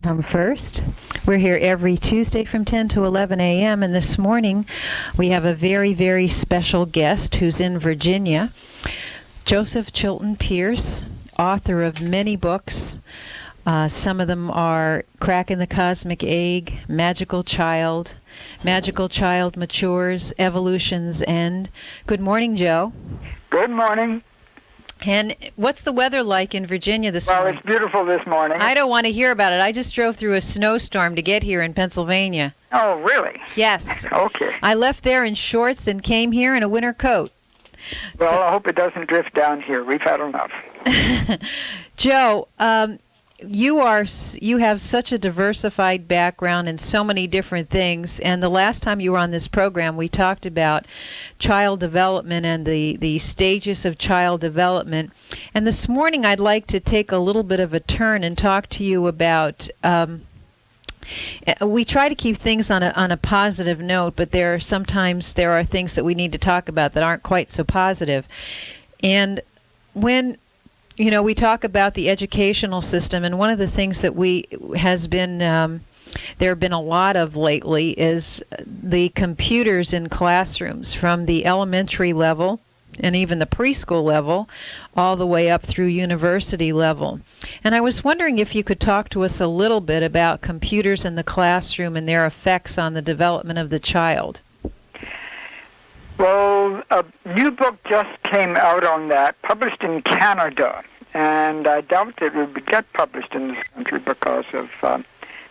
Come first. We're here every Tuesday from 10 to 11 a.m. And this morning we have a very, very special guest who's in Virginia. Joseph Chilton Pearce, author of many books. Some of them are Cracking the Cosmic Egg, Magical Child Matures, Evolution's End. Good morning, Joe. Good morning. And what's the weather like in Virginia this morning? Well, it's beautiful this morning. I don't want to hear about it. I just drove through a snowstorm to get here in Pennsylvania. Oh, really? Yes. Okay. I left there in shorts and came here in a winter coat. Well, I hope it doesn't drift down here. We've had enough. Joe, you have such a diversified background in so many different things, and the last time you were on this program we talked about child development and the stages of child development, and this morning I'd like to take a little bit of a turn and talk to you about we try to keep things on a positive note, but there are things that we need to talk about that aren't quite so positive. And when we talk about the educational system, and one of the things that there have been a lot of lately is the computers in classrooms, from the elementary level and even the preschool level all the way up through university level. And I was wondering if you could talk to us a little bit about computers in the classroom and their effects on the development of the child. Well, a new book just came out on that, published in Canada, and I doubt that it would get published in this country because of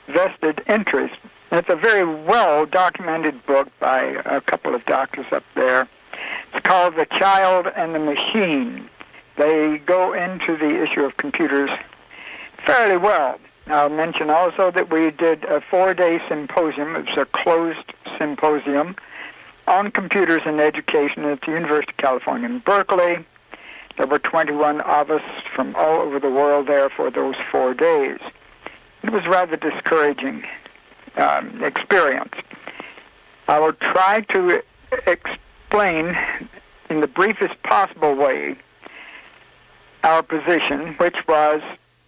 vested interest. It's a very well-documented book by a couple of doctors up there. It's called The Child and the Machine. They go into the issue of computers fairly well. I'll mention also that we did a 4-day symposium. It was a closed symposium on computers and education at the University of California in Berkeley. There were 21 of us from all over the world there for those 4 days. It was a rather discouraging experience. I will try to explain in the briefest possible way our position, which was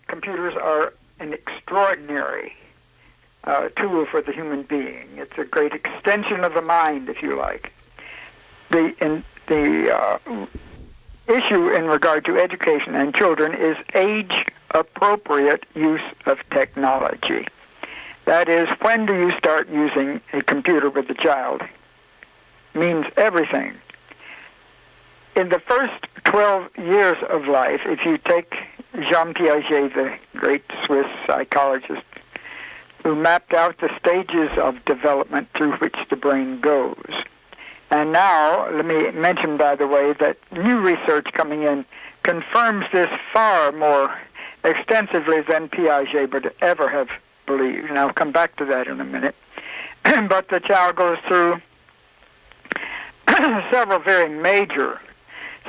computers are an extraordinary tool for the human being. It's a great extension of the mind, if you like. The issue in regard to education and children is age-appropriate use of technology. That is, when do you start using a computer with a child? Means everything. In the first 12 years of life, if you take Jean Piaget, the great Swiss psychologist, who mapped out the stages of development through which the brain goes. And now, let me mention, by the way, that new research coming in confirms this far more extensively than Piaget would ever have believed. And I'll come back to that in a minute. But the child goes through several very major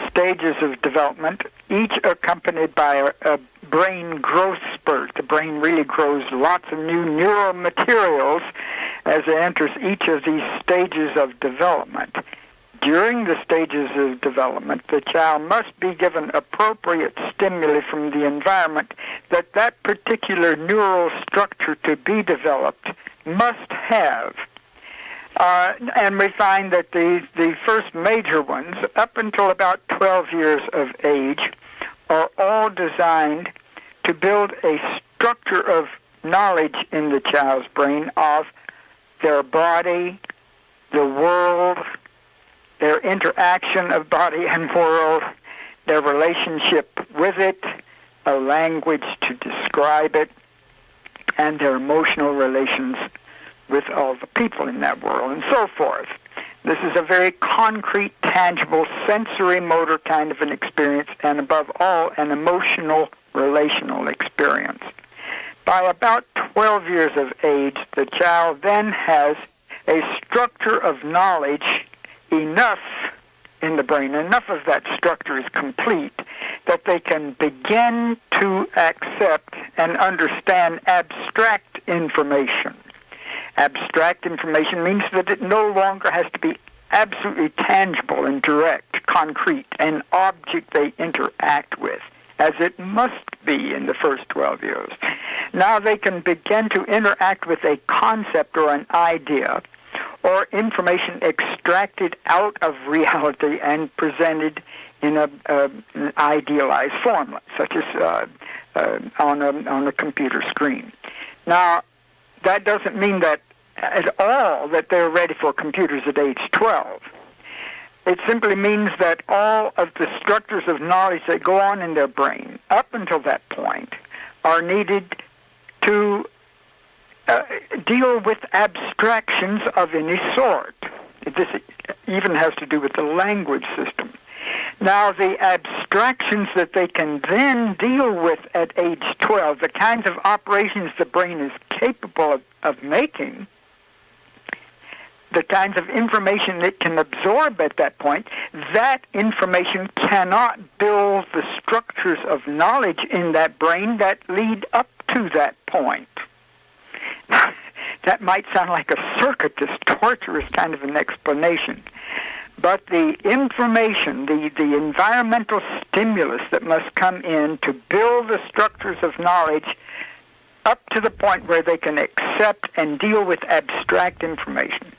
stages of development, each accompanied by a brain growth spurt. The brain really grows lots of new neural materials as it enters each of these stages of development. During the stages of development, the child must be given appropriate stimuli from the environment that particular neural structure to be developed must have. And we find that the first major ones, up until about 12 years of age, are all designed to build a structure of knowledge in the child's brain of their body, the world, their interaction of body and world, their relationship with it, a language to describe it, and their emotional relations with all the people in that world, and so forth. This is a very concrete, tangible, sensory motor kind of an experience, and above all, an emotional, relational experience. By about 12 years of age, the child then has a structure of knowledge enough in the brain, enough of that structure is complete, that they can begin to accept and understand abstract information. Abstract information means that it no longer has to be absolutely tangible and direct, concrete, an object they interact with. as it must be in the first 12 years. Now they can begin to interact with a concept or an idea or information extracted out of reality and presented in an idealized form, such as on a computer screen. Now, that doesn't mean that at all that they're ready for computers at age 12. It simply means that all of the structures of knowledge that go on in their brain up until that point are needed to deal with abstractions of any sort. This even has to do with the language system. Now, the abstractions that they can then deal with at age 12, the kinds of operations the brain is capable of making, the kinds of information it can absorb at that point, that information cannot build the structures of knowledge in that brain that lead up to that point. That might sound like a circuitous, torturous kind of an explanation. But the information, the environmental stimulus that must come in to build the structures of knowledge up to the point where they can accept and deal with abstract information.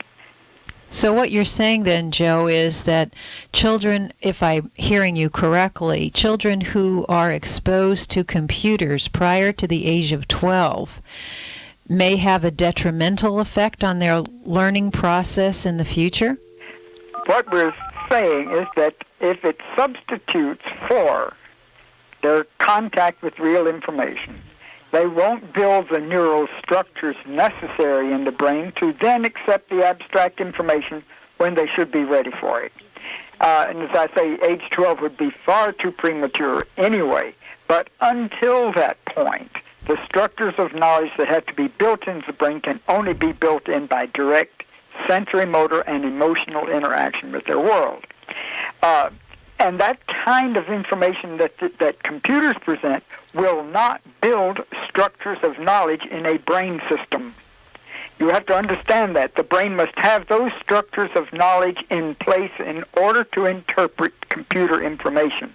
So what you're saying then, Joe, is that children, if I'm hearing you correctly, children who are exposed to computers prior to the age of 12 may have a detrimental effect on their learning process in the future? What we're saying is that if it substitutes for their contact with real information, they won't build the neural structures necessary in the brain to then accept the abstract information when they should be ready for it. And as I say, age 12 would be far too premature anyway. But until that point, the structures of knowledge that have to be built into the brain can only be built in by direct sensory, motor, and emotional interaction with their world. And that kind of information that computers present will not build structures of knowledge in a brain system. You have to understand that. The brain must have those structures of knowledge in place in order to interpret computer information.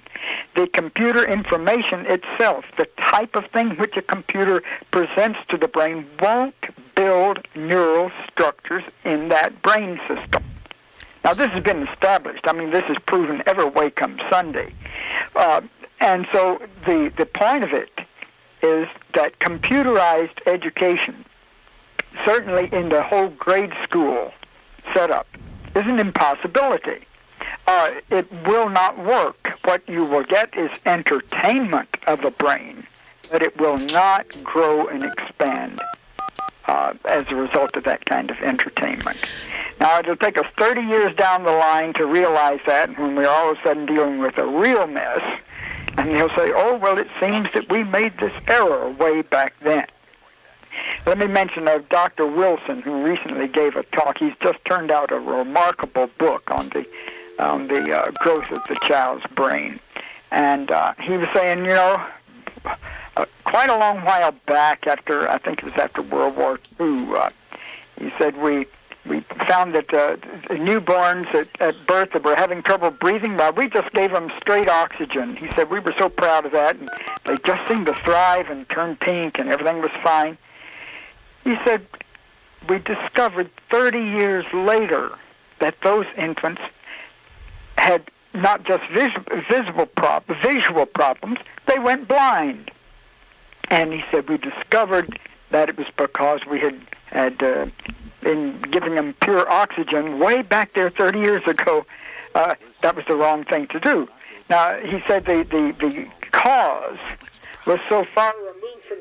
The computer information itself, the type of thing which a computer presents to the brain, won't build neural structures in that brain system. Now, this has been established. I mean, this is proven every way come Sunday. And so the point of it is that computerized education, certainly in the whole grade school setup, is an impossibility. It will not work. What you will get is entertainment of the brain, but it will not grow and expand as a result of that kind of entertainment. Now, it'll take us 30 years down the line to realize that, when we're all of a sudden dealing with a real mess, and they'll say, oh, well, it seems that we made this error way back then. Let me mention Dr. Wilson, who recently gave a talk. He's just turned out a remarkable book on the growth of the child's brain. And he was saying, quite a long while back, I think it was after World War II, he said, we found that newborns at birth that were having trouble breathing, well, we just gave them straight oxygen. He said we were so proud of that, and they just seemed to thrive and turn pink, and everything was fine. He said we discovered 30 years later that those infants had not just visual problems, they went blind. And he said we discovered that it was because we had been giving them pure oxygen way back there 30 years ago. That was the wrong thing to do. Now, he said the cause was so far removed from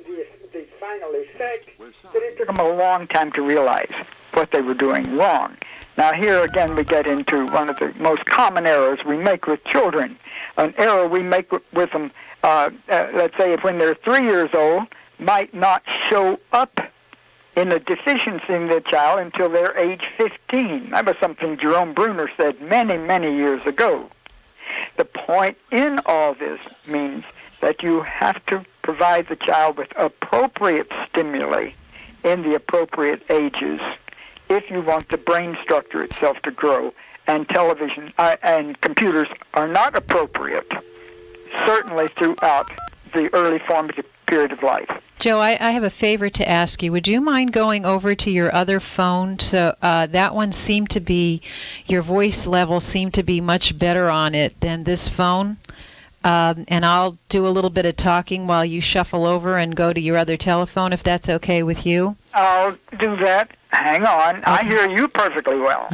the final effect that it took them a long time to realize what they were doing wrong. Now, here again we get into one of the most common errors we make with children, an error we make with them, let's say, when they're 3 years old, might not show up in a deficiency in the child until they're age 15. That was something Jerome Bruner said many, many years ago. The point in all this means that you have to provide the child with appropriate stimuli in the appropriate ages if you want the brain structure itself to grow. And television and computers are not appropriate certainly throughout the early formative period of life. Joe, I have a favor to ask you. Would you mind going over to your other phone? So that one seemed to be, your voice level seemed to be much better on it than this phone. And I'll do a little bit of talking while you shuffle over and go to your other telephone, if that's okay with you. I'll do that. Hang on. Okay. I hear you perfectly well.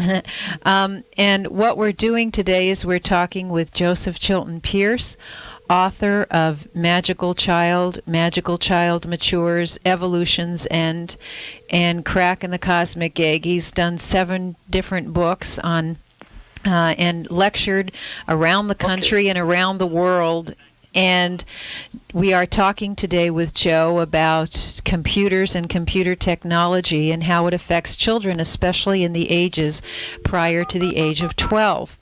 And what we're doing today is we're talking with Joseph Chilton Pearce, author of Magical Child Matures, Evolution's End, and Crack in the Cosmic Egg. He's done 7 different books on and lectured around the country and around the world. And we are talking today with Joe about computers and computer technology and how it affects children, especially in the ages prior to the age of 12.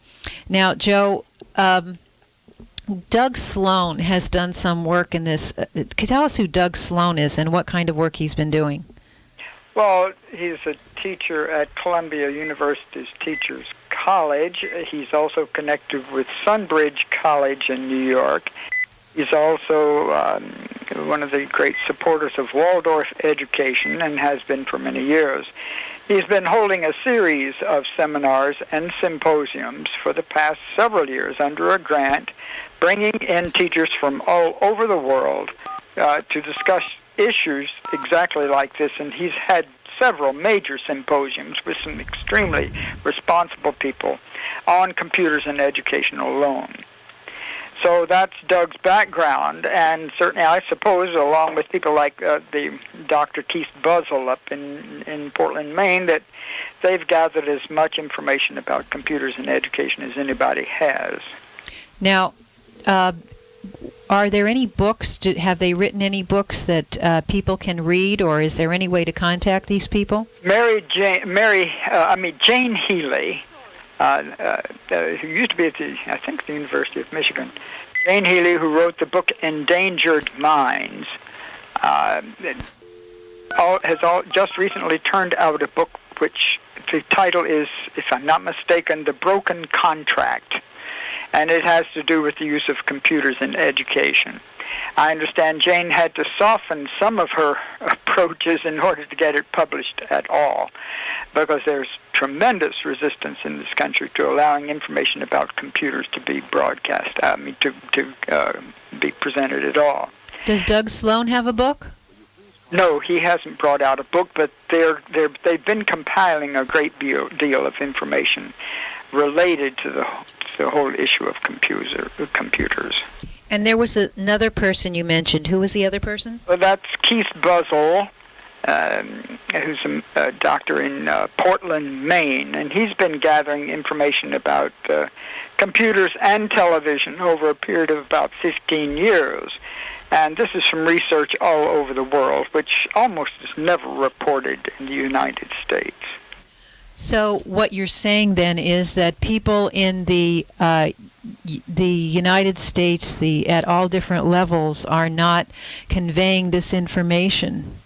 Now, Joe, Doug Sloan has done some work in this. Could you tell us who Doug Sloan is and what kind of work he's been doing? Well, he's a teacher at Columbia University's Teachers College. He's also connected with Sunbridge College in New York. He's also one of the great supporters of Waldorf education and has been for many years. He's been holding a series of seminars and symposiums for the past several years under a grant, bringing in teachers from all over the world to discuss issues exactly like this, and he's had several major symposiums with some extremely responsible people on computers and education alone. So that's Doug's background, and certainly I suppose, along with people like the Dr. Keith Buzzell up in Portland, Maine, that they've gathered as much information about computers and education as anybody has. Now, are there any books? Have they written any books that people can read, or is there any way to contact these people? Jane Healy, who used to be at the University of Michigan. Jane Healy, who wrote the book Endangered Minds, has just recently turned out a book which the title is, if I'm not mistaken, The Broken Contract. And it has to do with the use of computers in education. I understand Jane had to soften some of her approaches in order to get it published at all, because there's tremendous resistance in this country to allowing information about computers to be broadcast, to be presented at all. Does Doug Sloan have a book? No, he hasn't brought out a book, but they've been compiling a great deal of information related to the whole issue of computers. And there was another person you mentioned. Who was the other person? Well, that's Keith Buzzell, who's a doctor in Portland, Maine, and he's been gathering information about computers and television over a period of about 15 years. And this is from research all over the world, which almost is never reported in the United States. So what you're saying then is that people in the United States, at all different levels, are not conveying this information.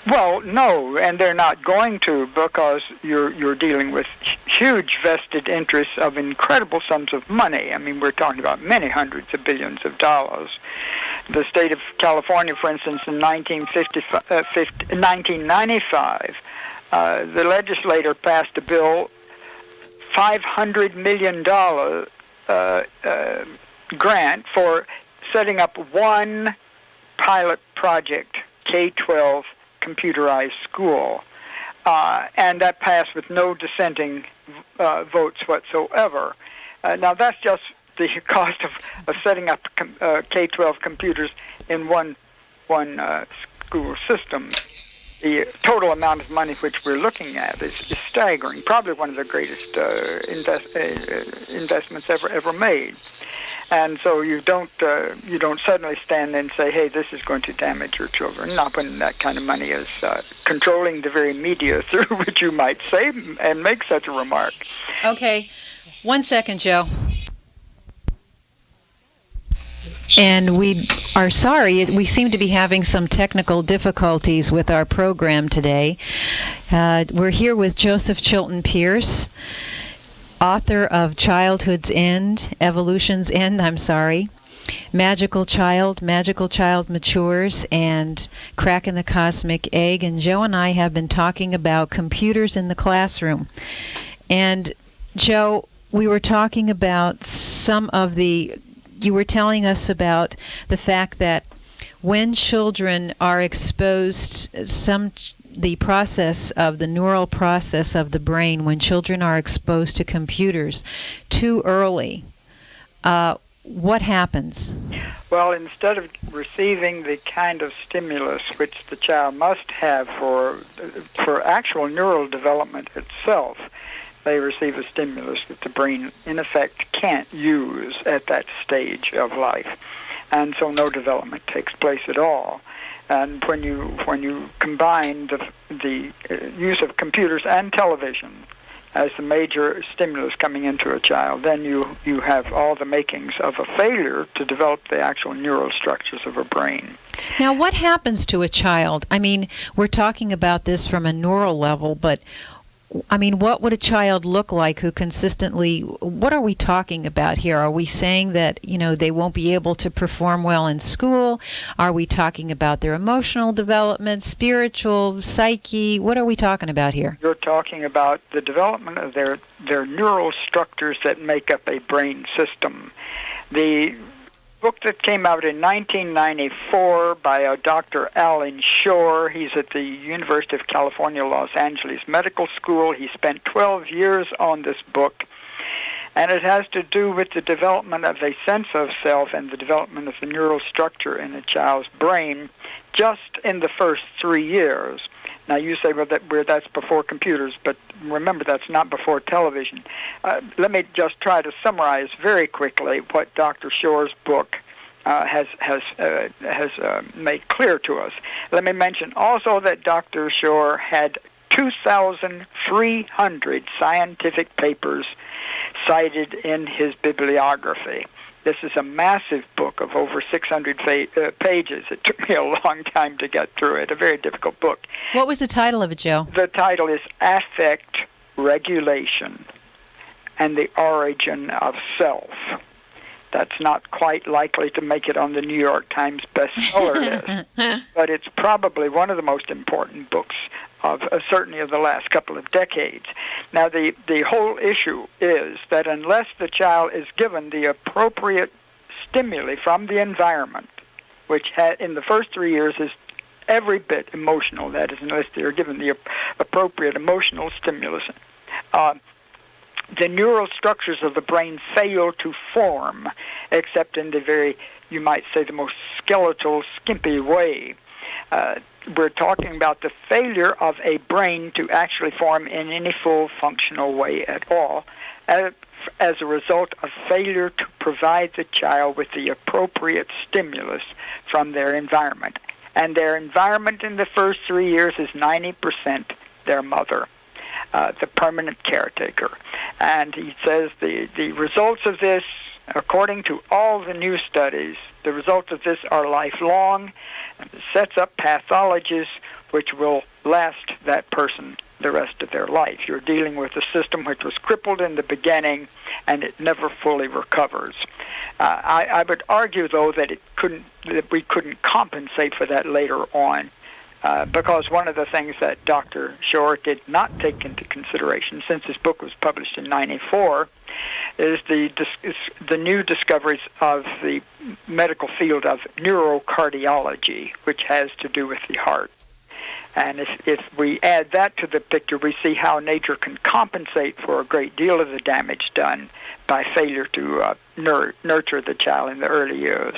Well, no, and they're not going to, because you're dealing with huge vested interests of incredible sums of money. I mean, we're talking about many hundreds of billions of dollars. The state of California, for instance, in 1995, the legislator passed a bill, $500 million grant for setting up one pilot project, K-12 computerized school. And that passed with no dissenting votes whatsoever. Now, that's just the cost of setting up K-12 computers in one school system. The total amount of money which we're looking at is staggering. Probably one of the greatest investments ever made. And so you don't suddenly stand and say, "Hey, this is going to damage your children." Not when that kind of money is controlling the very media through which you might say and make such a remark. Okay, 1 second, Joe. And we are sorry, we seem to be having some technical difficulties with our program today. We're here with Joseph Chilton Pearce, author of Evolution's End, Magical Child Matures, and Cracking the Cosmic Egg. And Joe and I have been talking about computers in the classroom. And Joe, we were talking about you were telling us about the fact that when children are exposed, the neural process of the brain, when children are exposed to computers too early, what happens? Well, instead of receiving the kind of stimulus which the child must have for actual neural development itself, they receive a stimulus that the brain, in effect, can't use at that stage of life. And so no development takes place at all. And when you combine the use of computers and television as the major stimulus coming into a child, then you have all the makings of a failure to develop the actual neural structures of a brain. Now, what happens to a child? I mean, we're talking about this from a neural level, but I mean, what would a child look like who consistently, what are we talking about here? Are we saying that, they won't be able to perform well in school? Are we talking about their emotional development, spiritual, psyche? What are we talking about here? You're talking about the development of their neural structures that make up a brain system. The book that came out in 1994 by a Dr. Alan Shore. He's at the University of California, Los Angeles Medical School. He spent 12 years on this book, and it has to do with the development of a sense of self and the development of the neural structure in a child's brain just in the first 3 years. Now, you say, well, that's before computers, but remember, that's not before television. Let me just try to summarize very quickly what Dr. Shore's book has made clear to us. Let me mention also that Dr. Shore had 2,300 scientific papers cited in his bibliography. This is a massive book of over 600 pages. It took me a long time to get through it, a very difficult book. What was the title of it, Joe? The title is Affect Regulation and the Origin of Self. That's not quite likely to make it on the New York Times bestseller list, but it's probably one of the most important books of certainly of the last couple of decades. Now, the whole issue is that unless the child is given the appropriate stimuli from the environment, which in the first 3 years is every bit emotional, that is, unless they are given the appropriate emotional stimulus, the neural structures of the brain fail to form, except in the very, you might say, the most skeletal, skimpy way. We're talking about the failure of a brain to actually form in any full functional way at all as a result of failure to provide the child with the appropriate stimulus from their environment. And their environment in the first 3 years is 90% their mother, the permanent caretaker. And he says the results of this, according to all the new studies, the results of this are lifelong, and it sets up pathologies which will last that person the rest of their life. You're dealing with a system which was crippled in the beginning, and it never fully recovers. I would argue, though, that we couldn't compensate for that later on, because one of the things that Dr. Shore did not take into consideration, since his book was published in '94, is the new discoveries of the medical field of neurocardiology, which has to do with the heart. And if we add that to the picture, we see how nature can compensate for a great deal of the damage done by failure to nurture the child in the early years.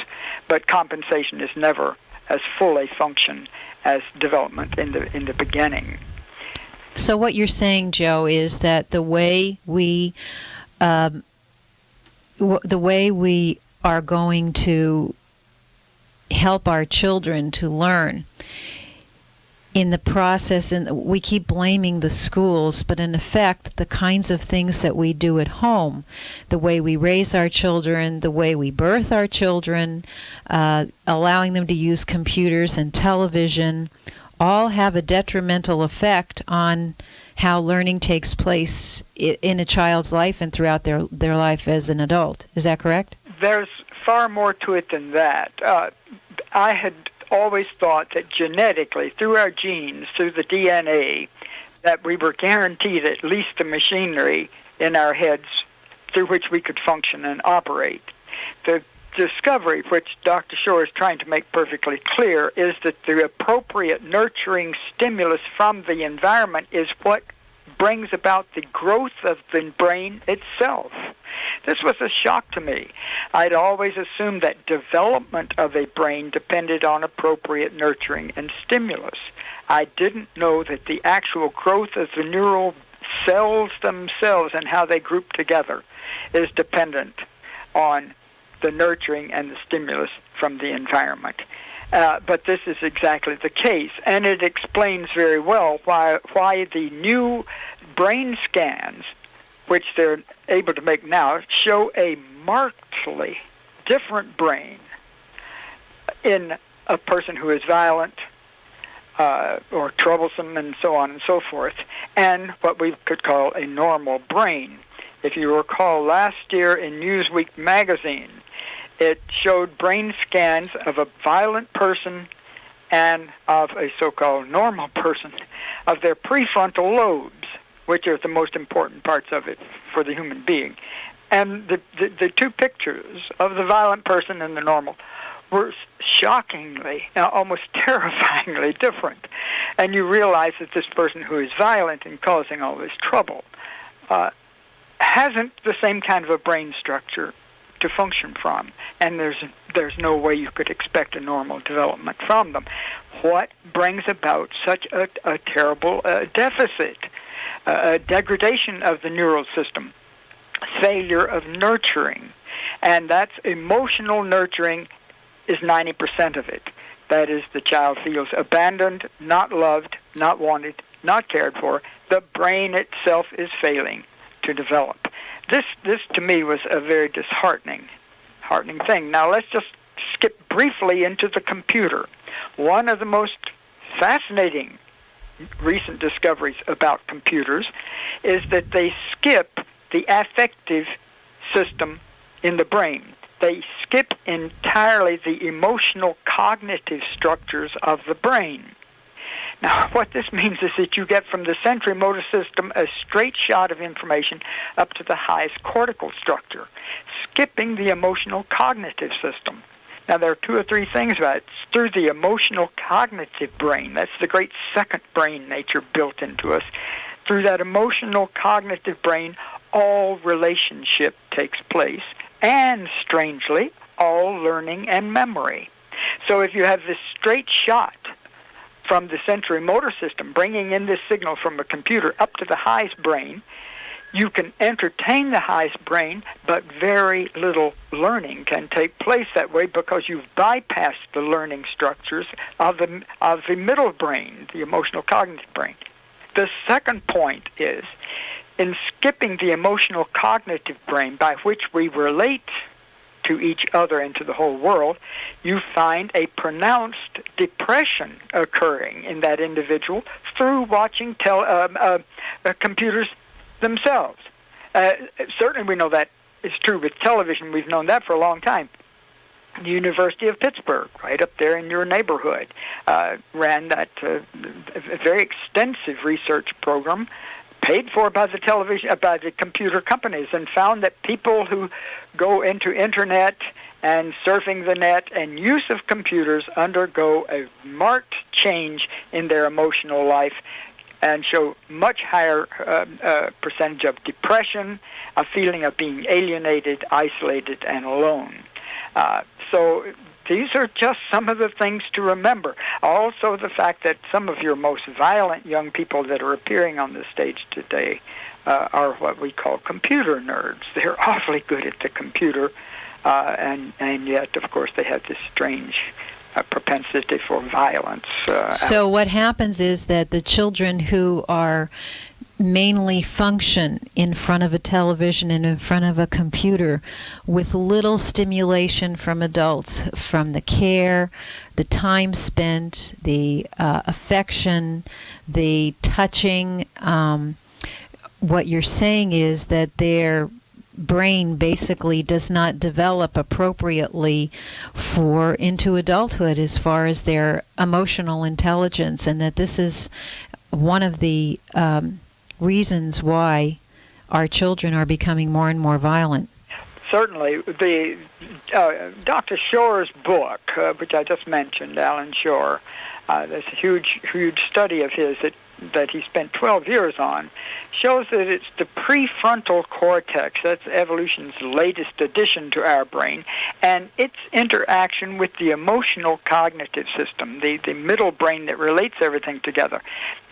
But compensation is never as full a function as development in the beginning. So what you're saying, Joe, is that the way we are going to help our children to learn in the process, and we keep blaming the schools, but in effect, the kinds of things that we do at home, the way we raise our children, the way we birth our children, allowing them to use computers and television, all have a detrimental effect on how learning takes place in a child's life and throughout their life as an adult. Is that correct? there's far more to it than that. I had always thought that genetically, through our genes, through the DNA, that we were guaranteed at least the machinery in our heads through which we could function and operate. The discovery, which Dr. Shore is trying to make perfectly clear, is that the appropriate nurturing stimulus from the environment is what brings about the growth of the brain itself. This was a shock to me. I'd always assumed that development of a brain depended on appropriate nurturing and stimulus. I didn't know that the actual growth of the neural cells themselves and how they group together is dependent on the nurturing and the stimulus from the environment. But this is exactly the case, and it explains very well why the new brain scans, which they're able to make now, show a markedly different brain in a person who is violent or troublesome and so on and so forth, and what we could call a normal brain. If you recall, last year in Newsweek magazine, it showed brain scans of a violent person and of a so-called normal person, of their prefrontal lobes, which are the most important parts of it for the human being. And the two pictures of the violent person and the normal were shockingly, almost terrifyingly different. And you realize that this person who is violent and causing all this trouble hasn't the same kind of a brain structure to function from, and there's no way you could expect a normal development from them. What brings about such a terrible deficit, a degradation of the neural system, failure of nurturing, and that's emotional nurturing is 90% of it. That is, the child feels abandoned, not loved, not wanted, not cared for. The brain itself is failing to develop. This to me was a very disheartening thing. Now let's just skip briefly into the computer. One of the most fascinating recent discoveries about computers is that they skip the affective system in the brain. They skip entirely the emotional cognitive structures of the brain. Now, what this means is that you get from the sensory motor system a straight shot of information up to the highest cortical structure, skipping the emotional cognitive system. Now, there are two or three things about it. It's through the emotional cognitive brain. That's the great second brain nature built into us. Through that emotional cognitive brain, all relationship takes place, and, strangely, all learning and memory. So if you have this straight shot from the sensory motor system, bringing in this signal from a computer up to the highest brain, you can entertain the highest brain, but very little learning can take place that way because you've bypassed the learning structures of the middle brain, the emotional cognitive brain. The second point is, in skipping the emotional cognitive brain by which we relate to each other and to the whole world, you find a pronounced depression occurring in that individual through watching computers themselves. Certainly we know that is true with television. We've known that for a long time. The University of Pittsburgh, right up there in your neighborhood, ran that very extensive research program paid for by the computer companies, and found that people who go into internet and surfing the net and use of computers undergo a marked change in their emotional life and show much higher percentage of depression, a feeling of being alienated, isolated, and alone. So these are just some of the things to remember. Also, the fact that some of your most violent young people that are appearing on the stage today are what we call computer nerds. They're awfully good at the computer, and yet, of course, they have this strange propensity for violence. So what happens is that the children who are mainly function in front of a television and in front of a computer with little stimulation from adults, from the care, the time spent, the affection, the touching. What you're saying is that they're brain basically does not develop appropriately for into adulthood as far as their emotional intelligence, and that this is one of the reasons why our children are becoming more and more violent. Certainly, the Dr. Shore's book, which I just mentioned, Alan Shore, there's a huge study of his that he spent 12 years on, shows that it's the prefrontal cortex, that's evolution's latest addition to our brain, and its interaction with the emotional cognitive system, the middle brain that relates everything together.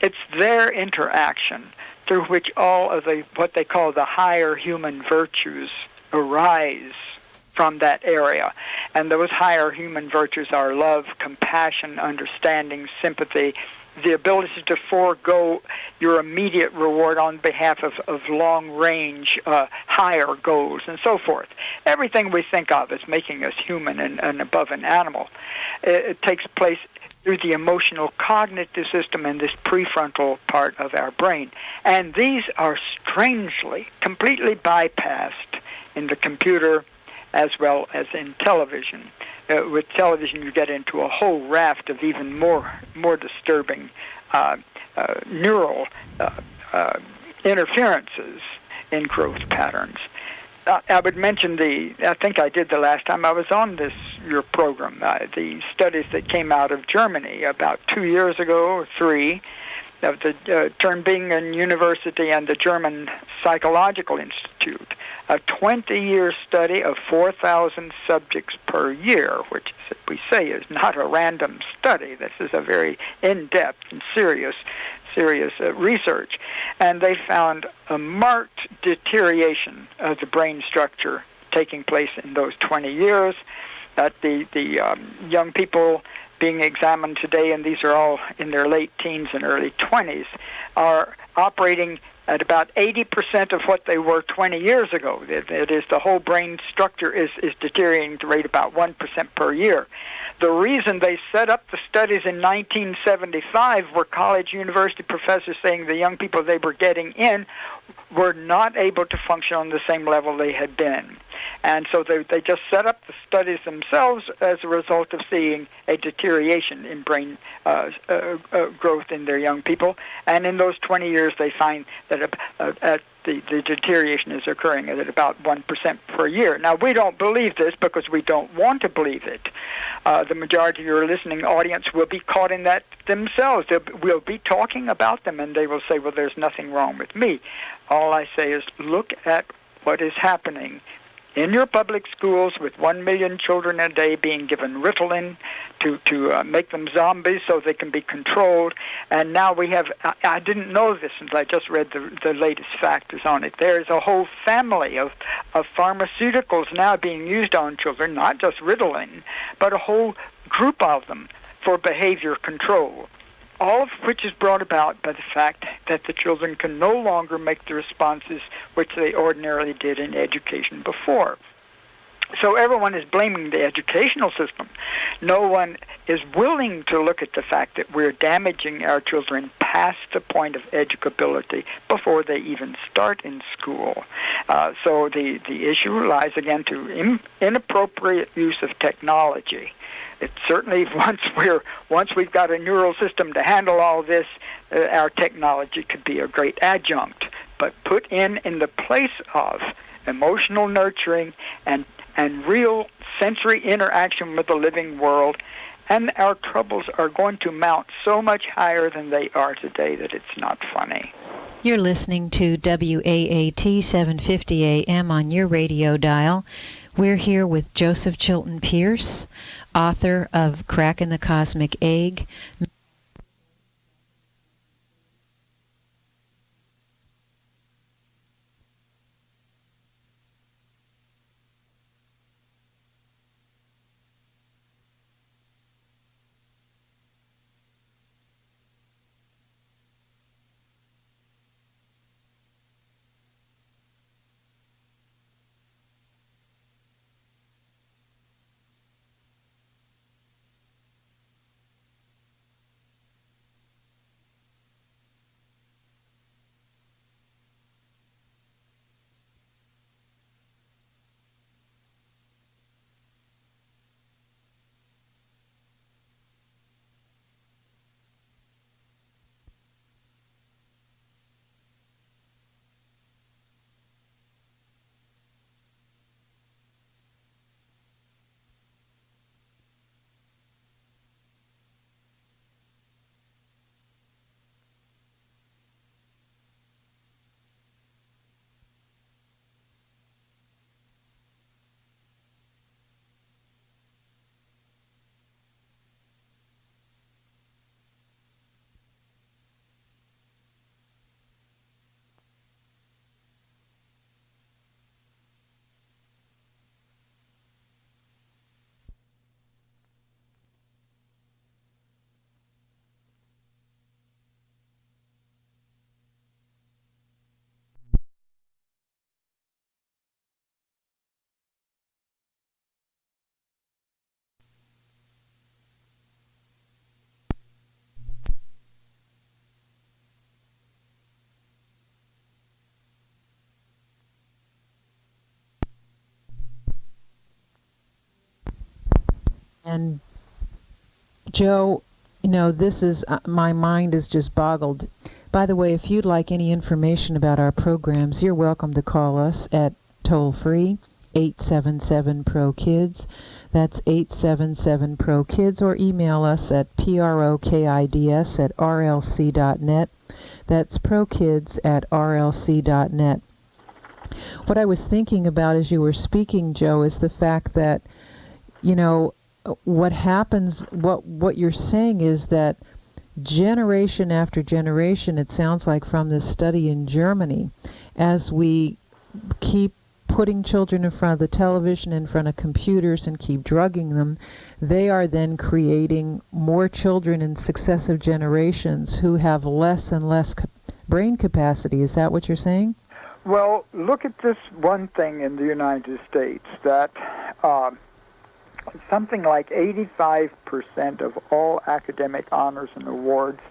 It's their interaction through which all of what they call the higher human virtues arise from that area. And those higher human virtues are love, compassion, understanding, sympathy, the ability to forego your immediate reward on behalf of long-range, higher goals, and so forth. Everything we think of as making us human and above an animal, it takes place through the emotional cognitive system in this prefrontal part of our brain. And these are strangely, completely bypassed in the computer as well as in television. With television, you get into a whole raft of even more disturbing neural interferences in growth patterns. I would mention I think I did the last time I was on your program, the studies that came out of Germany about 2 years ago or 3, of the Tübingen University and the German Psychological Institute, a 20-year study of 4,000 subjects per year, which we say is not a random study. This is a very in-depth and serious research. And they found a marked deterioration of the brain structure taking place in those 20 years, that the young people being examined today, and these are all in their late teens and early 20s, are operating at about 80% of what they were 20 years ago. That is, the whole brain structure is deteriorating at the rate about 1% per year. The reason they set up the studies in 1975 were college university professors saying the young people they were getting in were not able to function on the same level they had been. And so they just set up the studies themselves as a result of seeing a deterioration in brain growth in their young people. And in those 20 years, they find that the deterioration is occurring at about 1% per year. Now, we don't believe this because we don't want to believe it. The majority of your listening audience will be caught in that themselves. We'll be talking about them, and they will say, well, there's nothing wrong with me. All I say is look at what is happening in your public schools with 1 million children a day being given Ritalin to make them zombies so they can be controlled. And now we have, I didn't know this until I just read the latest factors on it. There's a whole family of pharmaceuticals now being used on children, not just Ritalin, but a whole group of them for behavior control. All of which is brought about by the fact that the children can no longer make the responses which they ordinarily did in education before. So everyone is blaming the educational system. No one is willing to look at the fact that we're damaging our children past the point of educability before they even start in school. So the issue lies again to inappropriate use of technology. It certainly, once we've got a neural system to handle all this, our technology could be a great adjunct. But put in the place of emotional nurturing and real sensory interaction with the living world, and our troubles are going to mount so much higher than they are today that it's not funny. You're listening to WAAT 750 AM on your radio dial. We're here with Joseph Chilton Pearce, author of Cracking the Cosmic Egg. And Joe, this is my mind is just boggled. By the way, if you'd like any information about our programs, you're welcome to call us at toll-free 877-PRO-KIDS. That's 877-PRO-KIDS, or email us at prokids@rlc.net. That's prokids@rlc.net. What I was thinking about as you were speaking, Joe, is the fact that, what happens, what you're saying is that generation after generation, it sounds like from this study in Germany, as we keep putting children in front of the television, in front of computers, and keep drugging them, they are then creating more children in successive generations who have less and less brain capacity. Is that what you're saying? Well, look at this one thing in the United States, that something like 85% of all academic honors and awards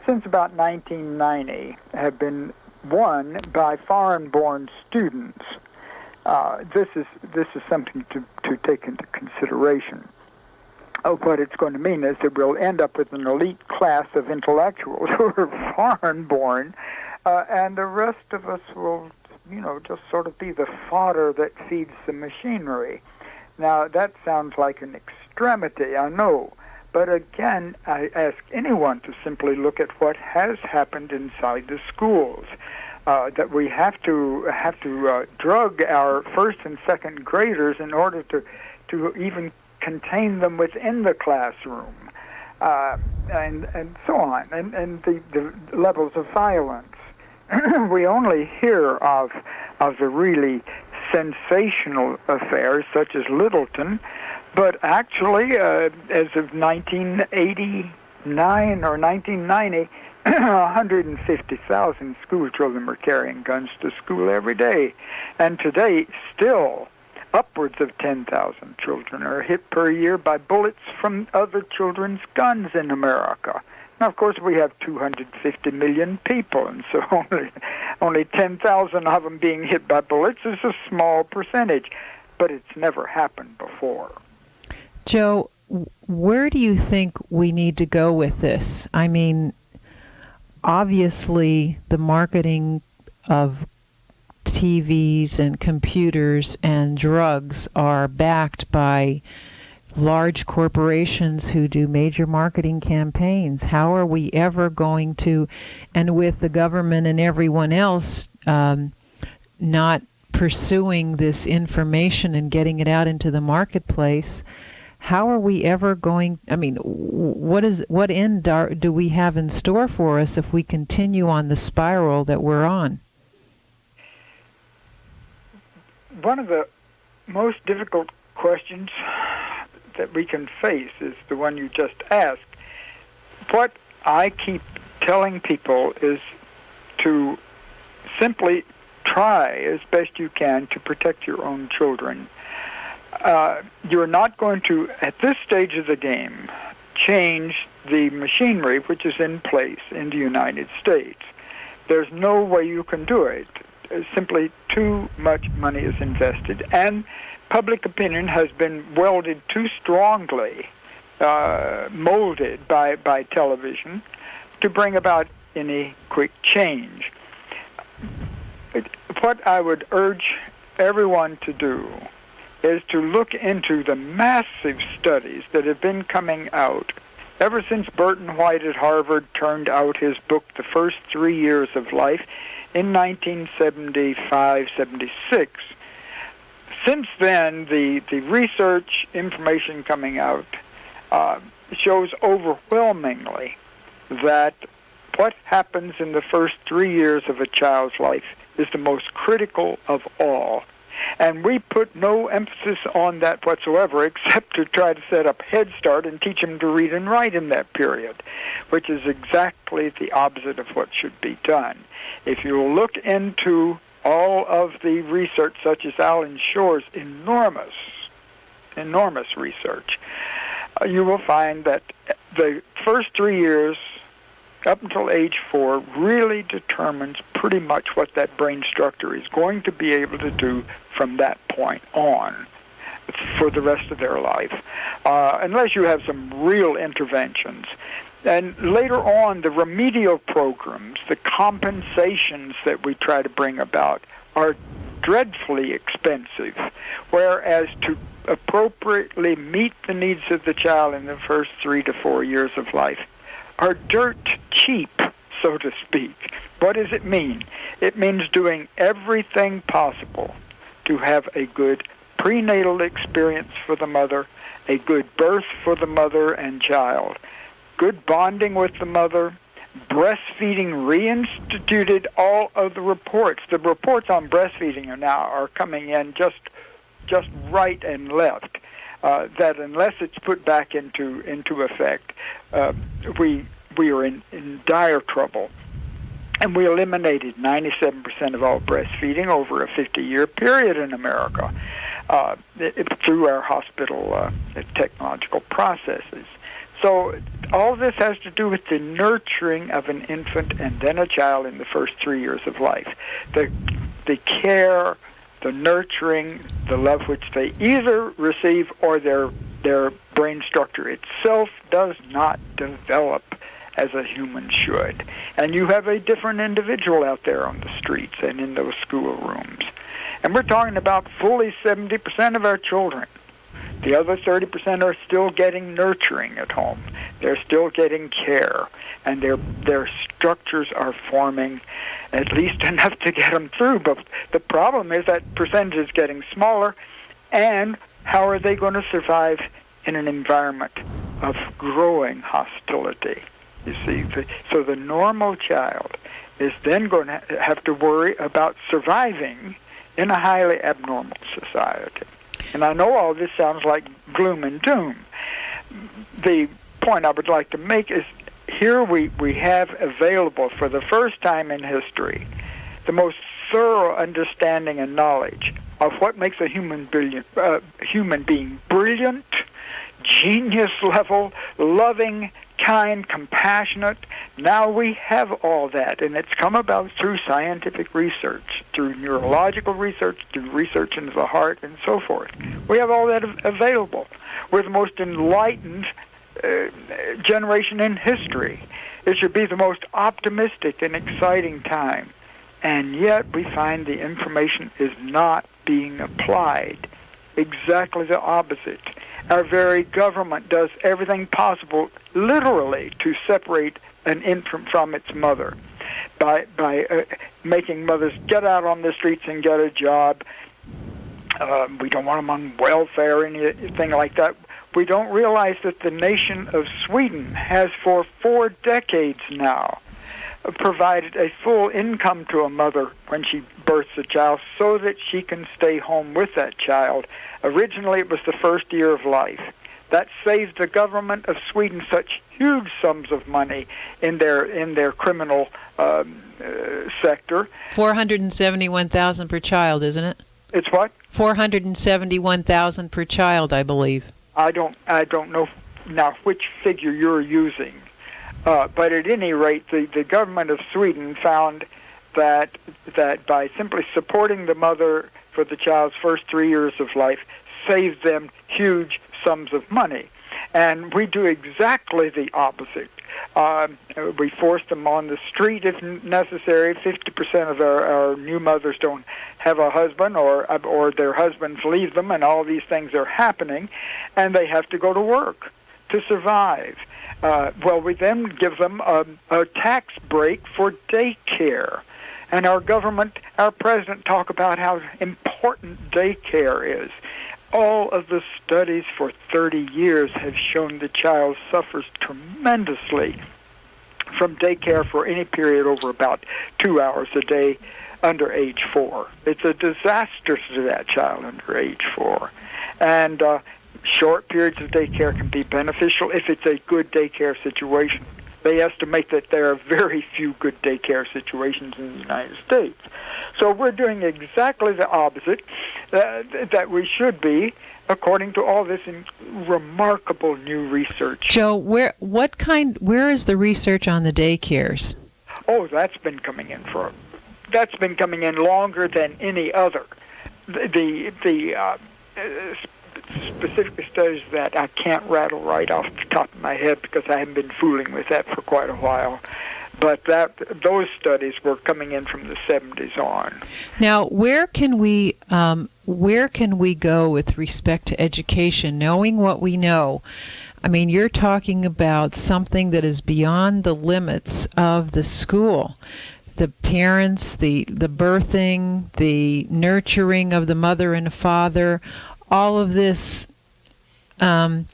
since about 1990 have been won by foreign-born students. This is something to take into consideration. What it's going to mean is that we'll end up with an elite class of intellectuals who are foreign-born, and the rest of us will, just sort of be the fodder that feeds the machinery. Now, that sounds like an extremity, I know. But again, I ask anyone to simply look at what has happened inside the schools. That we have to drug our first and second graders in order to even contain them within the classroom, and so on, and the levels of violence. We only hear of the really sensational affairs such as Littleton, but actually, as of 1989 or 1990, 150,000 school children were carrying guns to school every day. And today, still, upwards of 10,000 children are hit per year by bullets from other children's guns in America. Now, of course, we have 250 million people, and so only 10,000 of them being hit by bullets is a small percentage, but it's never happened before. Joe, where do you think we need to go with this? I mean, obviously, the marketing of TVs and computers and drugs are backed by large corporations who do major marketing campaigns. How are we ever going to, and with the government and everyone else not pursuing this information and getting it out into the marketplace, how are we ever going, I mean, what end do we have in store for us if we continue on the spiral that we're on? One of the most difficult questions that we can face is the one you just asked. What I keep telling people is to simply try as best you can to protect your own children. You're not going to, at this stage of the game, change the machinery which is in place in the United States. There's no way you can do it. Simply too much money is invested, and public opinion has been welded too strongly, molded by television, to bring about any quick change. What I would urge everyone to do is to look into the massive studies that have been coming out ever since Burton White at Harvard turned out his book, The First 3 Years of Life, in 1975-76. Since then, the research information coming out shows overwhelmingly that what happens in the first 3 years of a child's life is the most critical of all. And we put no emphasis on that whatsoever, except to try to set up Head Start and teach them to read and write in that period, which is exactly the opposite of what should be done. If you look into all of the research, such as Alan Shore's enormous research, you will find that the first 3 years, up until age 4, really determines pretty much what that brain structure is going to be able to do from that point on. for the rest of their life, unless you have some real interventions. And later on, the remedial programs, the compensations that we try to bring about are dreadfully expensive, whereas to appropriately meet the needs of the child in the first 3 to 4 years of life are dirt cheap, so to speak. What does it mean? It means doing everything possible to have a good prenatal experience for the mother, a good birth for the mother and child, good bonding with the mother, breastfeeding reinstituted. All of the reports on breastfeeding are coming in just right and left, that unless it's put back into effect, we are in dire trouble. And we eliminated 97% of all breastfeeding over a 50-year period in America through our hospital technological processes. So all this has to do with the nurturing of an infant and then a child in the first 3 years of life. The care, the nurturing, the love which they either receive or their brain structure itself does not develop as a human should. And you have a different individual out there on the streets and in those schoolrooms. And we're talking about fully 70% of our children. The other 30% are still getting nurturing at home. They're still getting care, and their structures are forming at least enough to get them through. But the problem is that percentage is getting smaller, and how are they going to survive in an environment of growing hostility? You see, so the normal child is then going to have to worry about surviving in a highly abnormal society. And I know all this sounds like gloom and doom. The point I would like to make is here we have available for the first time in history the most thorough understanding and knowledge of what makes a human being brilliant, genius level, loving, kind, compassionate. Now we have all that, and it's come about through scientific research, through neurological research, through research into the heart, and so forth. We have all that available. We're the most enlightened generation in history. It should be the most optimistic and exciting time, and yet we find the information is not being applied. Exactly the opposite. Our very government does everything possible, literally, to separate an infant from its mother by making mothers get out on the streets and get a job. We don't want them on welfare or anything like that. We don't realize that the nation of Sweden has for 4 decades now provided a full income to a mother when she births a child so that she can stay home with that child. Originally, it was the first year of life. That saved the government of Sweden such huge sums of money in their criminal sector. 471,000 per child, isn't it? It's what? 471,000 per child, I believe. I don't know now which figure you're using. But at any rate, the government of Sweden found that by simply supporting the mother for the child's first 3 years of life saved them huge sums of money. And we do exactly the opposite. We force them on the street if necessary. 50% of our new mothers don't have a husband, or their husbands leave them, and all these things are happening, and they have to go to work to survive. Well, we then give them a tax break for daycare. And our government, our president, talk about how important daycare is. All of the studies for 30 years have shown the child suffers tremendously from daycare for any period over about 2 hours a day under age 4. It's a disaster to that child under age 4. And short periods of daycare can be beneficial if it's a good daycare situation. They estimate that there are very few good daycare situations in the United States. So we're doing exactly the opposite that we should be, according to all this remarkable new research. Joe, where is the research on the daycares? Oh, that's been coming in longer than any other. The specific studies that I can't rattle right off the top of my head because I haven't been fooling with that for quite a while. But those studies were coming in from the 70s on. Now, where can we go with respect to education, knowing what we know? I mean, you're talking about something that is beyond the limits of the school. The parents, the birthing, the nurturing of the mother and father, all of this, the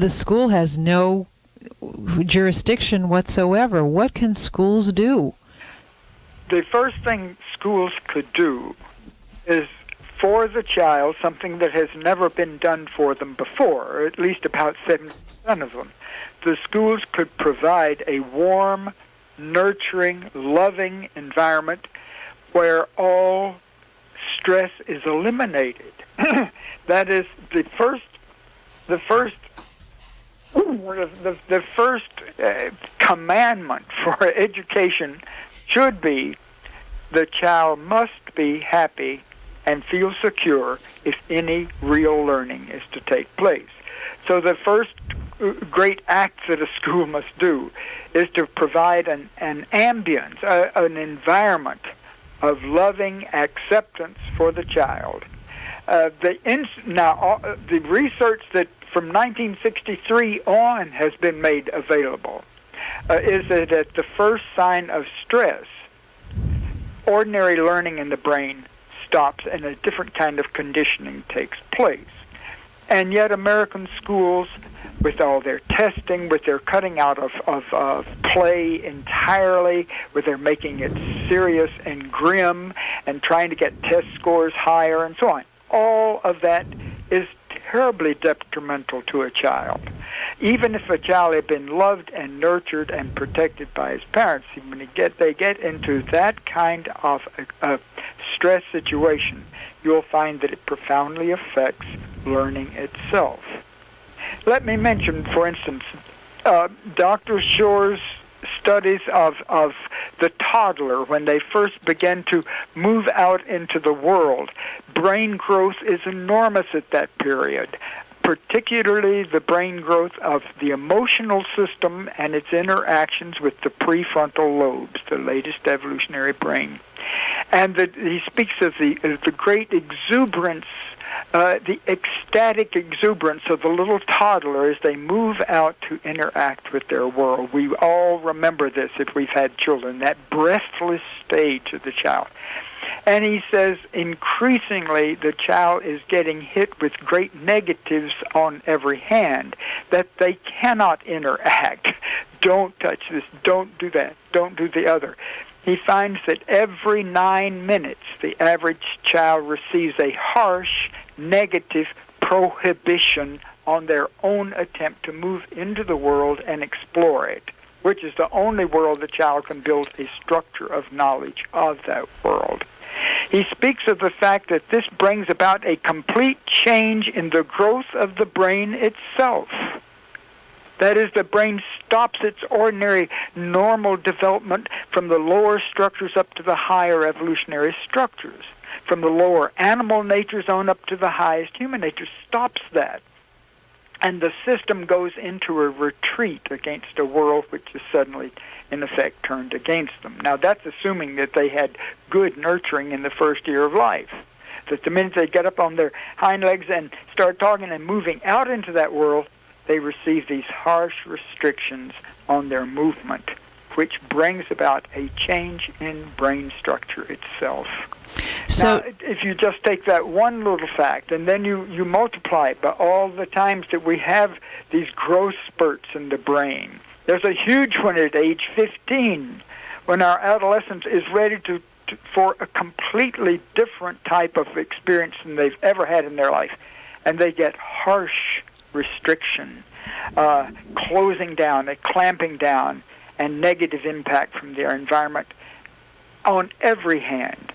school has no jurisdiction whatsoever. What can schools do? The first thing schools could do is for the child something that has never been done for them before, or at least about 70% of them. The schools could provide a warm, nurturing, loving environment where all stress is eliminated. That is the first commandment for education should be the child must be happy and feel secure if any real learning is to take place. So the first great act that a school must do is to provide an ambience, an environment of loving acceptance for the child. The research that from 1963 on has been made available is that at the first sign of stress, ordinary learning in the brain stops and a different kind of conditioning takes place. And yet American schools, with all their testing, with their cutting out of play entirely, with their making it serious and grim and trying to get test scores higher and so on, all of that is terribly detrimental to a child. Even if a child had been loved and nurtured and protected by his parents, when they get into that kind of a stress situation, you'll find that it profoundly affects learning itself. Let me mention, for instance, Dr. Shore's studies of the toddler when they first begin to move out into the world. Brain growth is enormous at that period, particularly the brain growth of the emotional system and its interactions with the prefrontal lobes, the latest evolutionary brain. And he speaks of the great exuberance, the ecstatic exuberance of the little toddler as they move out to interact with their world. We all remember this if we've had children, that breathless stage of the child. And he says increasingly the child is getting hit with great negatives on every hand, that they cannot interact. Don't touch this, don't do that, don't do the other. He finds that every 9 minutes the average child receives a harsh, negative prohibition on their own attempt to move into the world and explore it, which is the only world the child can build a structure of knowledge of that world. He speaks of the fact that this brings about a complete change in the growth of the brain itself. That is, the brain stops its ordinary normal development from the lower structures up to the higher evolutionary structures. From the lower animal nature zone up to the highest human nature, stops that. And the system goes into a retreat against a world which is suddenly, in effect, turned against them. Now, that's assuming that they had good nurturing in the first year of life. That the minute they get up on their hind legs and start talking and moving out into that world, they receive these harsh restrictions on their movement, which brings about a change in brain structure itself. So, now, if you just take that one little fact and then you multiply it by all the times that we have these growth spurts in the brain, there's a huge one at age 15 when our adolescence is ready for a completely different type of experience than they've ever had in their life. And they get harsh restriction, closing down, clamping down, and negative impact from their environment on every hand.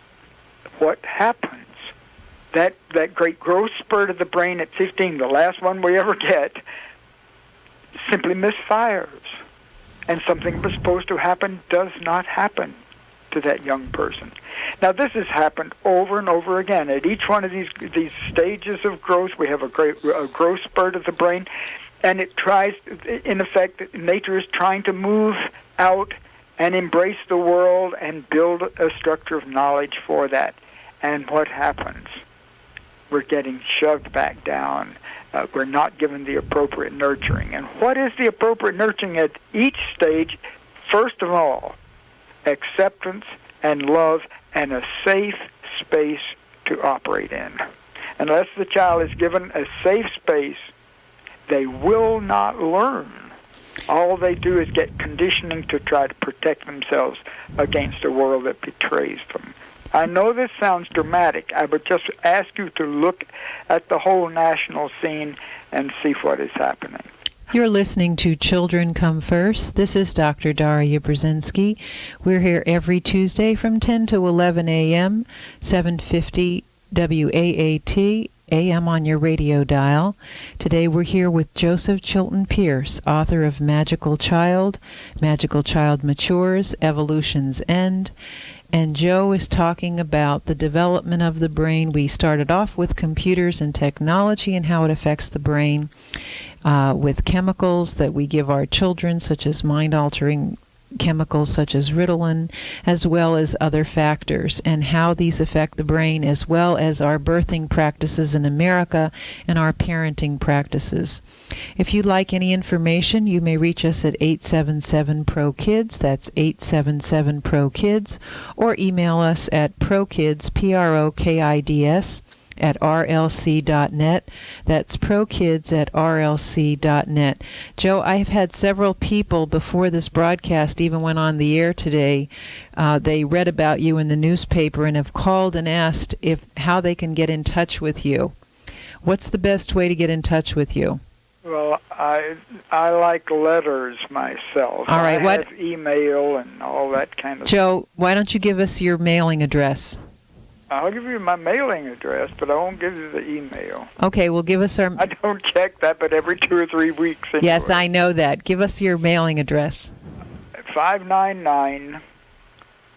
What happens? That great growth spurt of the brain at 15, the last one we ever get, simply misfires. And something that was supposed to happen does not happen. to that young person. Now, this has happened over and over again. At each one of these stages of growth, we have a growth spurt of the brain, and it tries, in effect, nature is trying to move out and embrace the world and build a structure of knowledge for that. And what happens? We're getting shoved back down. We're not given the appropriate nurturing. And what is the appropriate nurturing at each stage? First of all, acceptance and love and a safe space to operate in. Unless the child is given a safe space, they will not learn. All they do is get conditioning to try to protect themselves against a world that betrays them. I know this sounds dramatic. I would just ask you to look at the whole national scene and see what is happening. You're listening to Children Come First. This is Dr. Daria Brzezinski. We're here every Tuesday from 10 to 11 a.m., 750 WAAT, AM on your radio dial. Today we're here with Joseph Chilton Pearce, author of Magical Child Matures, Evolution's End. And Joe is talking about the development of the brain. We started off with computers and technology and how it affects the brain with chemicals that we give our children, such as mind-altering chemicals such as Ritalin, as well as other factors, and how these affect the brain, as well as our birthing practices in America and our parenting practices. If you'd like any information, you may reach us at 877-PRO-KIDS, that's 877-PRO-KIDS, or email us at PROKIDS, PROKIDS, at rlc.net. That's PROKIDS at rlc.net. Joe, I've had several people before this broadcast even went on the air today. They read about you in the newspaper and have called and asked how they can get in touch with you. What's the best way to get in touch with you? Well, I like letters myself. All right, I have email and all that kind of Joe, why don't you give us your mailing address? I'll give you my mailing address, but I won't give you the email. Okay, well, give us our... I don't check that, but every 2 or 3 weeks anyway. Yes, I know that. Give us your mailing address. 599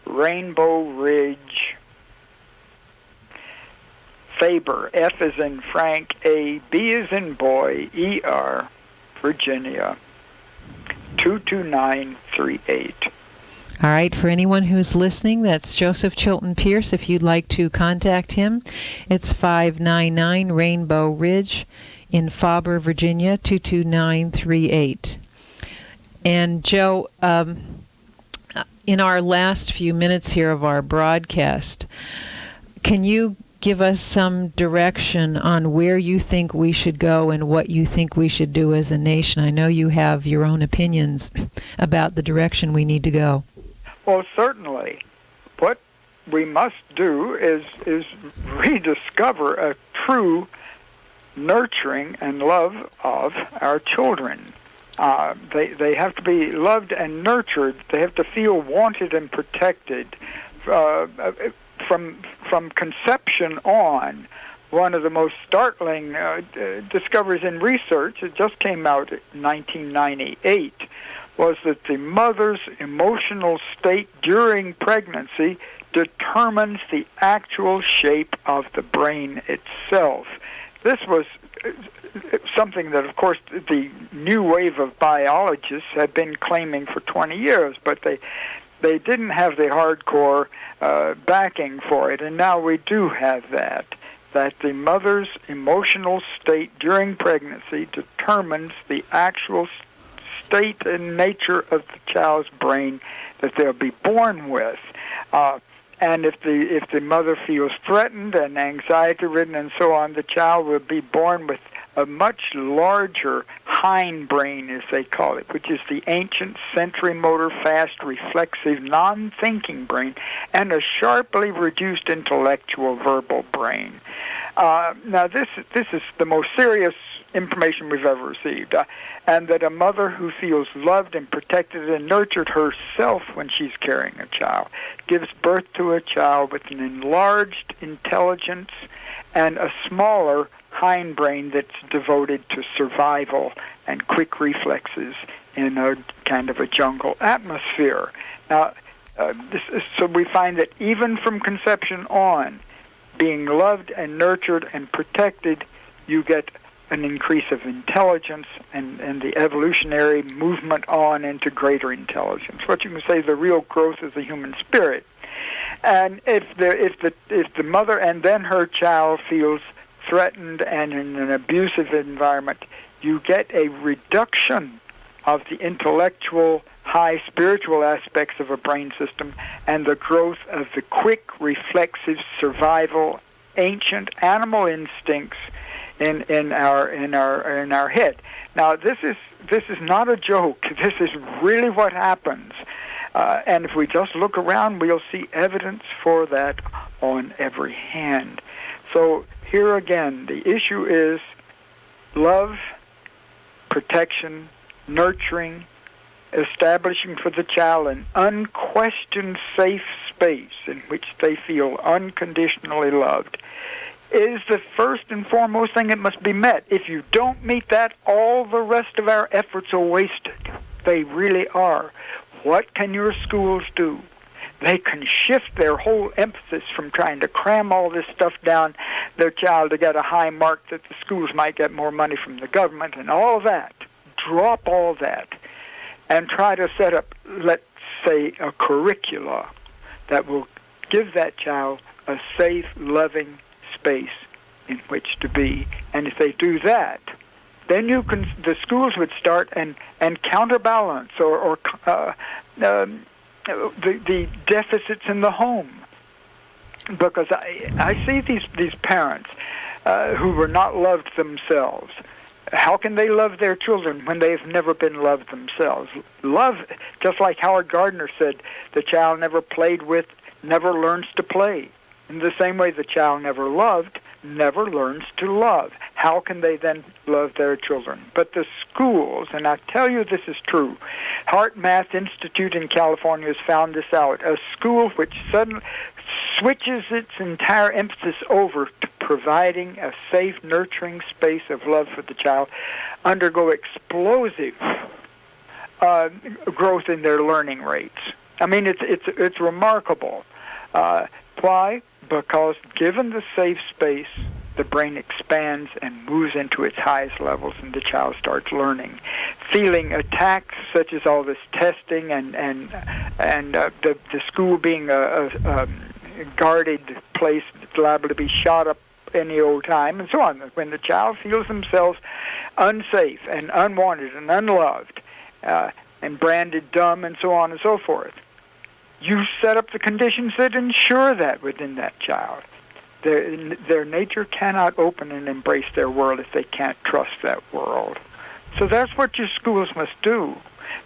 Rainbow Ridge, Faber, F as in Frank, A, B as in boy, E-R, Virginia, 22938. All right, for anyone who's listening, that's Joseph Chilton Pearce. If you'd like to contact him, it's 599 Rainbow Ridge in Faber, Virginia, 22938. And Joe, in our last few minutes here of our broadcast, can you give us some direction on where you think we should go and what you think we should do as a nation? I know you have your own opinions about the direction we need to go. Well, certainly. What we must do is rediscover a true nurturing and love of our children. They have to be loved and nurtured. They have to feel wanted and protected from conception on. One of the most startling discoveries in research, it just came out in 1998, was that the mother's emotional state during pregnancy determines the actual shape of the brain itself. This was something that, of course, the new wave of biologists had been claiming for 20 years, but they didn't have the hardcore backing for it, and now we do have that the mother's emotional state during pregnancy determines the actual state and nature of the child's brain that they'll be born with. And if the mother feels threatened and anxiety-ridden and so on, the child will be born with a much larger hindbrain, as they call it, which is the ancient sensory-motor, fast, reflexive, non-thinking brain, and a sharply reduced intellectual verbal brain. Now, this is the most serious information we've ever received, and that a mother who feels loved and protected and nurtured herself when she's carrying a child gives birth to a child with an enlarged intelligence and a smaller hindbrain that's devoted to survival and quick reflexes in a kind of a jungle atmosphere. Now, So we find that even from conception on, being loved and nurtured and protected, you get an increase of intelligence and the evolutionary movement on into greater intelligence. What you can say the real growth of the human spirit. And if the mother and then her child feels threatened and in an abusive environment, you get a reduction of the intellectual, high spiritual aspects of a brain system and the growth of the quick, reflexive, survival, ancient animal instincts in our head. Now, this is not a joke. This is really what happens. And if we just look around, we'll see evidence for that on every hand. So here again, the issue is love, protection, nurturing, establishing for the child an unquestioned safe space in which they feel unconditionally loved is the first and foremost thing that must be met. If you don't meet that, all the rest of our efforts are wasted. They really are. What can your schools do? They can shift their whole emphasis from trying to cram all this stuff down their child to get a high mark that the schools might get more money from the government and all that. Drop all that and try to set up, let's say, a curricula that will give that child a safe, loving space in which to be. And if they do that, then the schools would start and counterbalance or the deficits in the home. Because I see these parents who were not loved themselves. How can they love their children when they've never been loved themselves? Love, just like Howard Gardner said, the child never played with, never learns to play. In the same way the child never loved, never learns to love. How can they then love their children? But the schools, and I tell you this is true, Heart Math Institute in California has found this out, a school which suddenly switches its entire emphasis over to providing a safe, nurturing space of love for the child, undergo explosive growth in their learning rates. I mean, it's remarkable. Why? Because given the safe space, the brain expands and moves into its highest levels, and the child starts learning. Feeling attacks, such as all this testing and the school being a guarded place that's liable to be shot up any old time, and so on. When the child feels themselves unsafe and unwanted and unloved and branded dumb and so on and so forth, you set up the conditions that ensure that within that child. Their nature cannot open and embrace their world if they can't trust that world. So that's what your schools must do.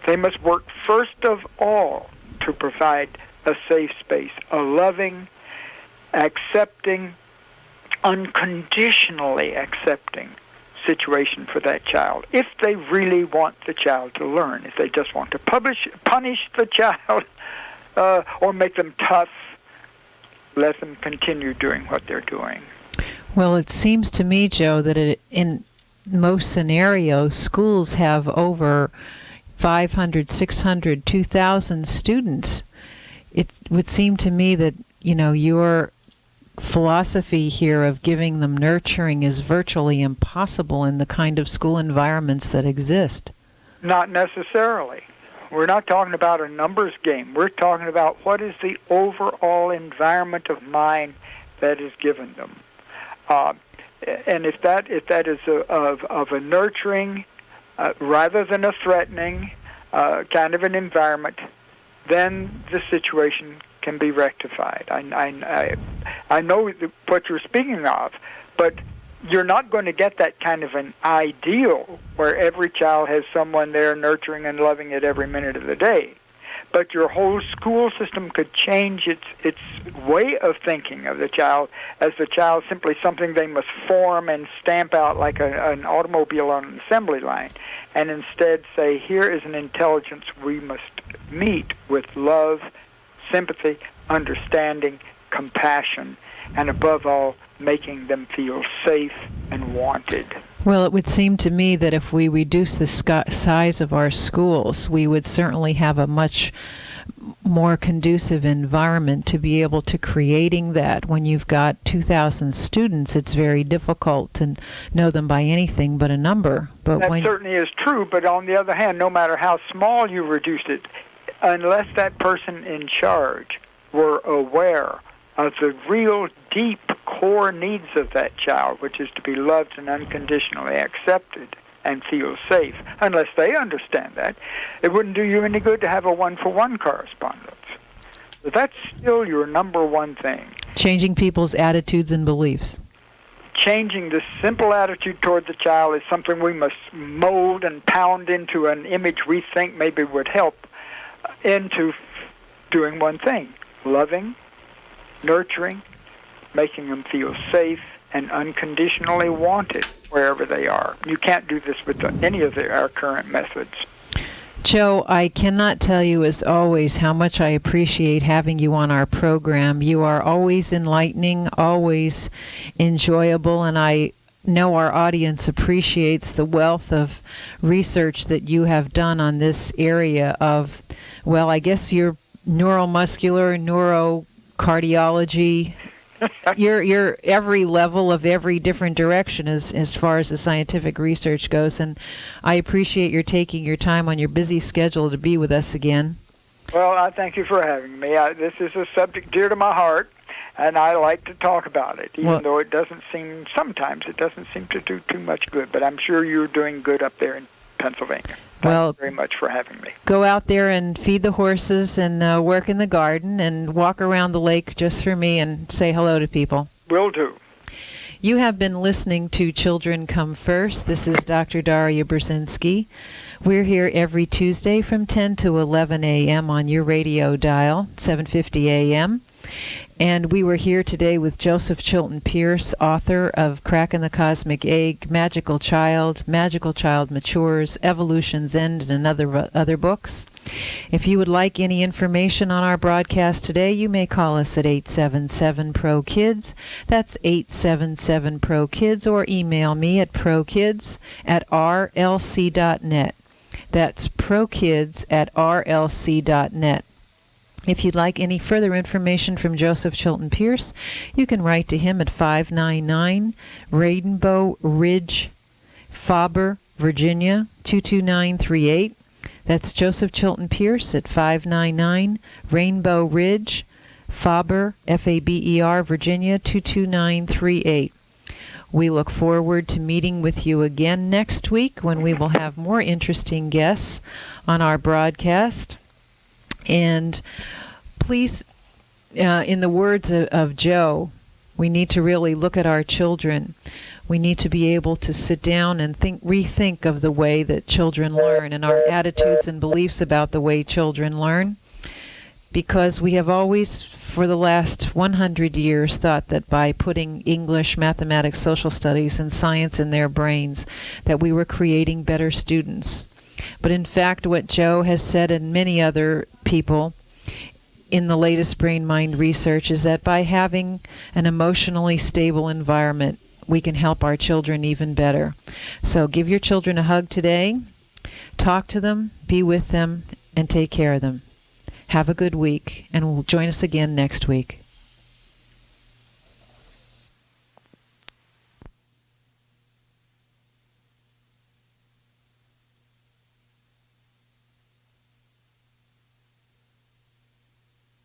They must work first of all to provide a safe space, a loving, accepting, unconditionally accepting situation for that child. If they really want the child to learn, if they just want to punish the child, or make them tough, let them continue doing what they're doing. Well, it seems to me, Joe, that in most scenarios, schools have over 500, 600, 2,000 students. It would seem to me that, your philosophy here of giving them nurturing is virtually impossible in the kind of school environments that exist. Not necessarily. We're not talking about a numbers game. We're talking about what is the overall environment of mind that is given them. And if that is of a nurturing rather than a threatening kind of an environment, then the situation can be rectified. I know what you're speaking of, but you're not going to get that kind of an ideal where every child has someone there nurturing and loving it every minute of the day. But your whole school system could change its way of thinking of the child as the child simply something they must form and stamp out like an automobile on an assembly line, and instead say, here is an intelligence we must meet with love, sympathy, understanding, compassion, and above all, making them feel safe and wanted. Well, it would seem to me that if we reduce the size of our schools, we would certainly have a much more conducive environment to be able to creating that. When you've got 2,000 students, it's very difficult to know them by anything but a number. But that certainly is true, but on the other hand, no matter how small you reduce it, unless that person in charge were aware of the real deep core needs of that child, which is to be loved and unconditionally accepted and feel safe, unless they understand that, it wouldn't do you any good to have a one-for-one correspondence. But that's still your number one thing. Changing people's attitudes and beliefs. Changing the simple attitude toward the child is something we must mold and pound into an image we think maybe would help into doing one thing: loving, nurturing, making them feel safe and unconditionally wanted wherever they are. You can't do this with any of our current methods. Joe, I cannot tell you as always how much I appreciate having you on our program. You are always enlightening, always enjoyable, and I know our audience appreciates the wealth of research that you have done on this area of, well, I guess your neuromuscular, neurocardiology, your every level of every different direction as far as the scientific research goes, and I appreciate your taking your time on your busy schedule to be with us again. Well, I thank you for having me. This is a subject dear to my heart, and I like to talk about it, even though sometimes it doesn't seem to do too much good, but I'm sure you're doing good up there in Pennsylvania. Thank you very much for having me. Go out there and feed the horses and work in the garden and walk around the lake just for me and say hello to people. Will do. You have been listening to Children Come First. This is Dr. Daria Brzezinski. We're here every Tuesday from 10 to 11 a.m. on your radio dial, 7:50 a.m. And we were here today with Joseph Chilton Pearce, author of Cracking the Cosmic Egg, Magical Child Matures, Evolution's End, and other books. If you would like any information on our broadcast today, you may call us at 877-PRO-KIDS. That's 877-PRO-KIDS, or email me at prokids@rlc.net. That's prokids@rlc.net. If you'd like any further information from Joseph Chilton Pearce, you can write to him at 599 Rainbow Ridge, Faber, Virginia, 22938. That's Joseph Chilton Pearce at 599 Rainbow Ridge, Faber, Faber, Virginia, 22938. We look forward to meeting with you again next week when we will have more interesting guests on our broadcast. And please, in the words of Joe, we need to really look at our children. We need to be able to sit down and rethink of the way that children learn and our attitudes and beliefs about the way children learn. Because we have always, for the last 100 years, thought that by putting English, mathematics, social studies, and science in their brains, that we were creating better students. But in fact, what Joe has said and many other people in the latest brain-mind research is that by having an emotionally stable environment, we can help our children even better. So give your children a hug today, talk to them, be with them, and take care of them. Have a good week, and join us again next week.